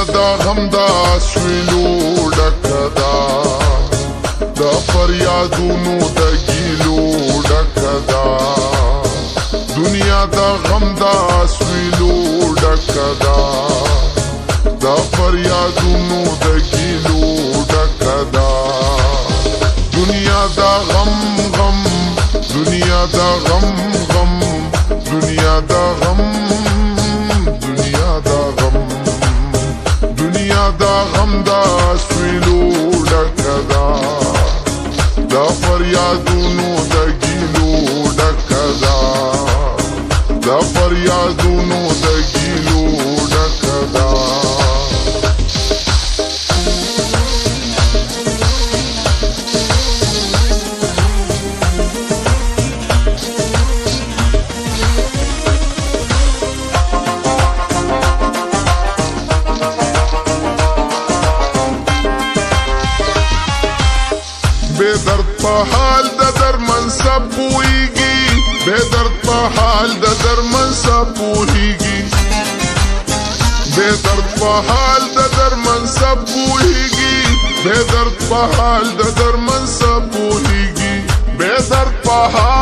دا غم دا سویلو ډکدا د فریادونو د ګیلو ډکدا دنیا دا غم دا سویلو ډکدا د فریادونو د ګیلو ډکدا دنیا دا غم غم دنیا دا غم غم دنیا دا غم دنیا دا غم دنیا دا غم دا سویلو ډکدا دا فریادونو د ګیلو ډکدا دا فریادونو د ګیلو ډکدا بے درد پا حال دا درمن سب پوئیگی بے درد پا حال دا درمن سب پوئیگی بے درد پا حال دا درمن سب پوئیگی بے درد پا حال دا درمن سب پوئیگی بے درد پا حال